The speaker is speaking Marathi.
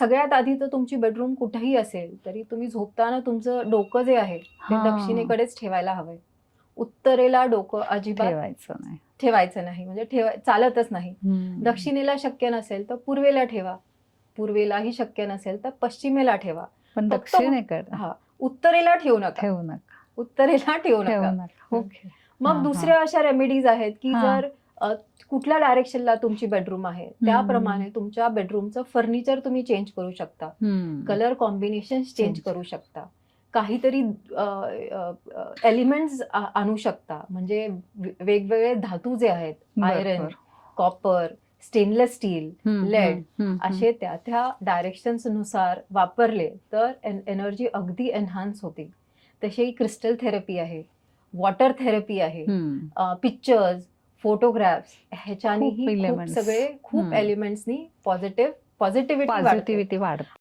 सगळ्यात आधी तर तुमची बेडरूम कुठेही असेल तरी तुम्ही झोपताना तुमचं डोकं जे आहे ते हा. दक्षिणेकडेच ठेवायला हवंय. उत्तरेला डोकं अजिबात ठेवायचं नाही. ठेवायचं नाही, म्हणजे चालतच नाही. दक्षिणेला शक्य नसेल तर पूर्वेला ठेवा, पूर्वेलाही शक्य नसेल तर पश्चिमेला ठेवा. पण फक्त दक्षिणेकडे हा, उत्तरेला ठेवू नका, ठेवू नका. उत्तरेला ठेवू ठेवू नका. नका. ओके. मग दुसऱ्या अशा रेमेडीज आहेत की हा. जर कुठल्या डायरेक्शनला तुमची बेडरूम आहे त्याप्रमाणे तुमच्या बेडरूमचं फर्निचर तुम्ही चेंज करू शकता, कलर कॉम्बिनेशन चेंज करू शकता, काहीतरी एलिमेंट्स आणू शकता. म्हणजे वेगवेगळे धातू जे आहेत, iron, copper, stainless steel, lead, असे त्या त्या डायरेक्शन्स नुसार वापरले तर एनर्जी अगदी एनहान्स होते. तशी क्रिस्टल थेरपी आहे, वॉटर थेरपी आहे, पिक्चर्स, फोटोग्राफ्स, ह्याच्यानेही खूप एलिमेंट्सनी पॉझिटिव्हिटी वाढते.